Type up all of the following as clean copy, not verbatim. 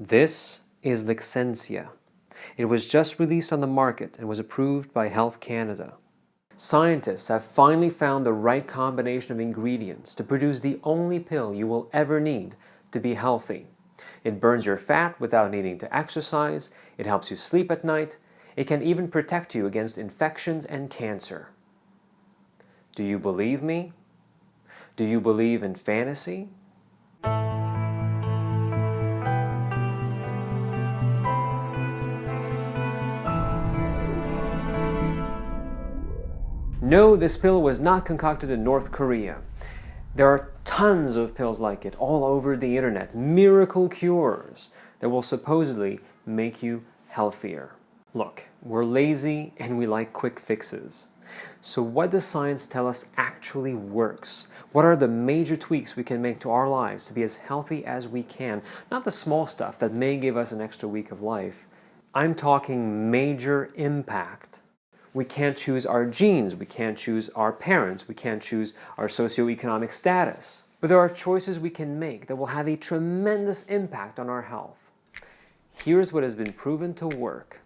This is Licensia. It was just released on the market and was approved by Health Canada. Scientists have finally found the right combination of ingredients to produce the only pill you will ever need to be healthy. It burns your fat without needing to exercise, it helps you sleep at night, it can even protect you against infections and cancer. Do you believe me? Do you believe in fantasy? No, this pill was not concocted in North Korea. There are tons of pills like it all over the internet, miracle cures that will supposedly make you healthier. Look, we're lazy and we like quick fixes. So what does science tell us actually works? What are the major tweaks we can make to our lives to be as healthy as we can? Not the small stuff that may give us an extra week of life. I'm talking major impact. We can't choose our genes, we can't choose our parents, we can't choose our socioeconomic status. But there are choices we can make that will have a tremendous impact on our health. Here's what has been proven to work.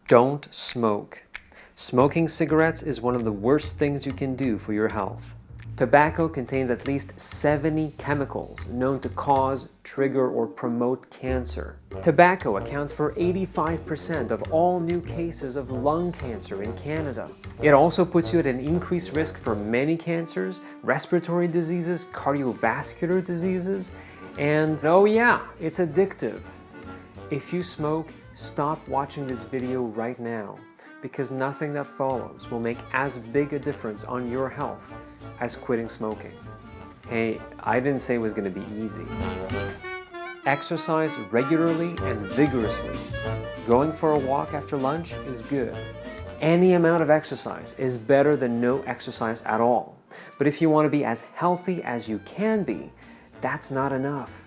Don't smoke. Smoking cigarettes is one of the worst things you can do for your health. Tobacco contains at least 70 chemicals known to cause, trigger, or promote cancer. Tobacco accounts for 85% of all new cases of lung cancer in Canada. It also puts you at an increased risk for many cancers, respiratory diseases, cardiovascular diseases, and oh yeah, it's addictive. If you smoke, stop watching this video right now, because nothing that follows will make as big a difference on your health as quitting smoking. Hey, I didn't say it was going to be easy. Exercise regularly and vigorously. Going for a walk after lunch is good. Any amount of exercise is better than no exercise at all. But if you want to be as healthy as you can be, that's not enough.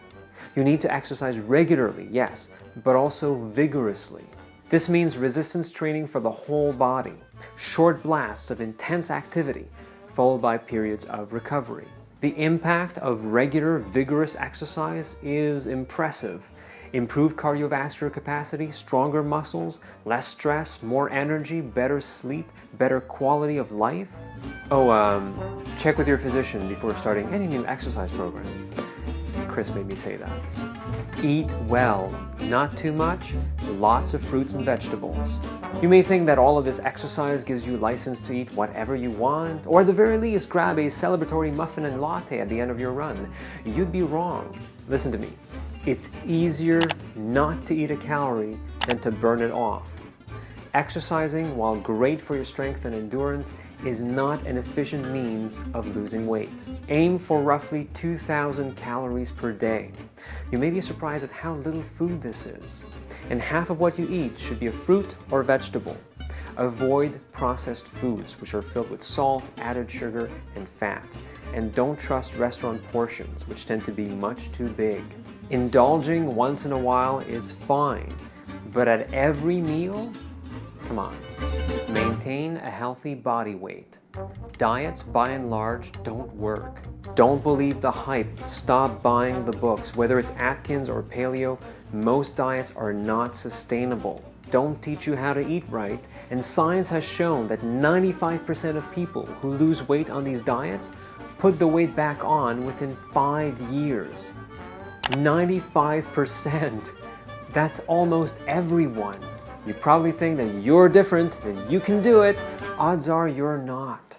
You need to exercise regularly, yes, but also vigorously. This means resistance training for the whole body, short blasts of intense activity, followed by periods of recovery. The impact of regular, vigorous exercise is impressive. Improved cardiovascular capacity, stronger muscles, less stress, more energy, better sleep, better quality of life. Oh, check with your physician before starting any new exercise program. Chris made me say that. Eat well, not too much, lots of fruits and vegetables. You may think that all of this exercise gives you license to eat whatever you want, or at the very least grab a celebratory muffin and latte at the end of your run. You'd be wrong. Listen to me. It's easier not to eat a calorie than to burn it off. Exercising, while great for your strength and endurance, is not an efficient means of losing weight. Aim for roughly 2,000 calories per day. You may be surprised at how little food this is. And half of what you eat should be a fruit or vegetable. Avoid processed foods, which are filled with salt, added sugar, and fat. And don't trust restaurant portions, which tend to be much too big. Indulging once in a while is fine, but at every meal, come on. Maintain a healthy body weight. Diets, by and large, don't work. Don't believe the hype. Stop buying the books. Whether it's Atkins or Paleo, most diets are not sustainable. Don't teach you how to eat right. And science has shown that 95% of people who lose weight on these diets put the weight back on within 5 years. 95%. That's almost everyone. You probably think that you're different, that you can do it. Odds are you're not.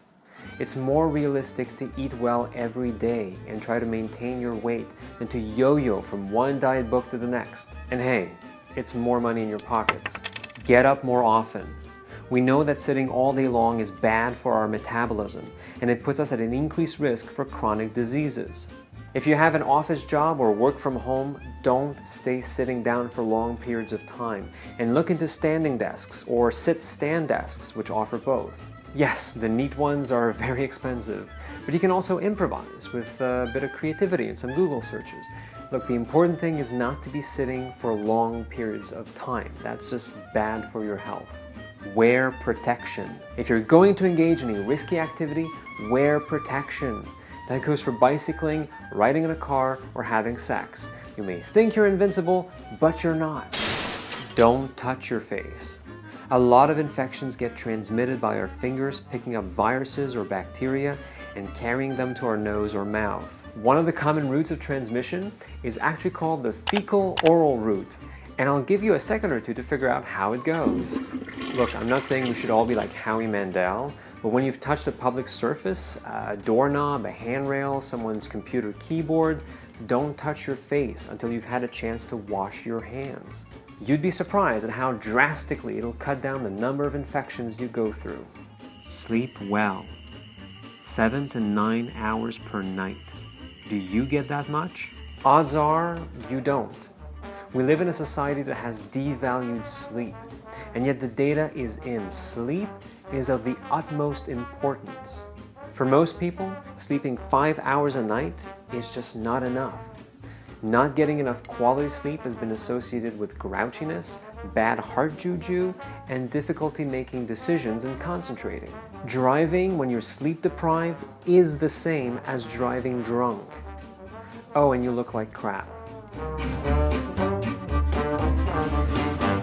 It's more realistic to eat well every day and try to maintain your weight than to yo-yo from one diet book to the next. And hey, it's more money in your pockets. Get up more often. We know that sitting all day long is bad for our metabolism, and it puts us at an increased risk for chronic diseases. If you have an office job or work from home, don't stay sitting down for long periods of time, and look into standing desks or sit-stand desks, which offer both. Yes, the neat ones are very expensive, but you can also improvise with a bit of creativity and some Google searches. Look, the important thing is not to be sitting for long periods of time. That's just bad for your health. Wear protection. If you're going to engage in a risky activity, wear protection. That goes for bicycling, riding in a car, or having sex. You may think you're invincible, but you're not. Don't touch your face. A lot of infections get transmitted by our fingers picking up viruses or bacteria and carrying them to our nose or mouth. One of the common routes of transmission is actually called the fecal-oral route, and I'll give you a second or two to figure out how it goes. Look, I'm not saying we should all be like Howie Mandel, but when you've touched a public surface, a doorknob, a handrail, someone's computer keyboard, don't touch your face until you've had a chance to wash your hands. You'd be surprised at how drastically it'll cut down the number of infections you go through. Sleep well. 7 to 9 hours per night. Do you get that much? Odds are you don't. We live in a society that has devalued sleep, and yet the data is in. Sleep is of the utmost importance. For most people, sleeping 5 hours a night is just not enough. Not getting enough quality sleep has been associated with grouchiness, bad heart juju, and difficulty making decisions and concentrating. Driving when you're sleep deprived is the same as driving drunk. Oh, and you look like crap.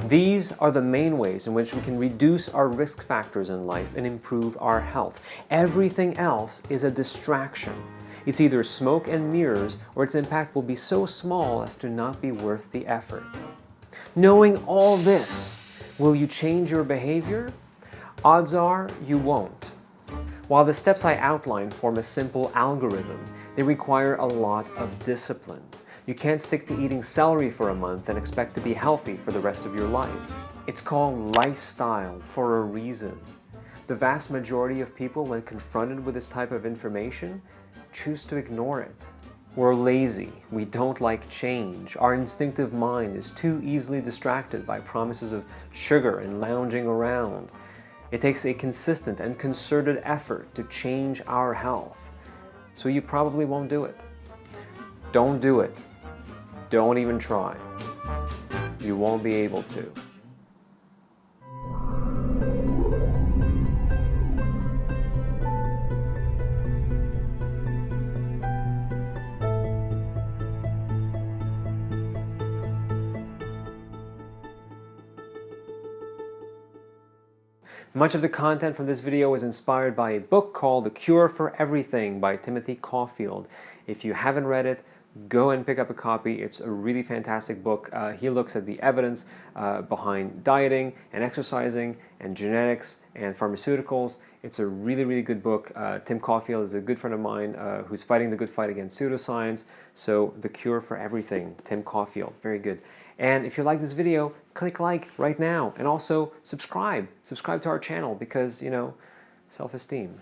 These are the main ways in which we can reduce our risk factors in life and improve our health. Everything else is a distraction. It's either smoke and mirrors, or its impact will be so small as to not be worth the effort. Knowing all this, will you change your behavior? Odds are you won't. While the steps I outline form a simple algorithm, they require a lot of discipline. You can't stick to eating celery for a month and expect to be healthy for the rest of your life. It's called lifestyle for a reason. The vast majority of people, when confronted with this type of information, choose to ignore it. We're lazy, we don't like change, our instinctive mind is too easily distracted by promises of sugar and lounging around. It takes a consistent and concerted effort to change our health, so you probably won't do it. Don't do it. Don't even try. You won't be able to. Much of the content from this video was inspired by a book called The Cure for Everything by Timothy Caulfield. If you haven't read it, go and pick up a copy. It's a really fantastic book. He looks at the evidence behind dieting and exercising and genetics and pharmaceuticals. It's a really, really good book. Tim Caulfield is a good friend of mine who's fighting the good fight against pseudoscience. So The Cure for Everything, Tim Caulfield, very good. And if you like this video, click like right now, and also subscribe to our channel because, you know, self-esteem.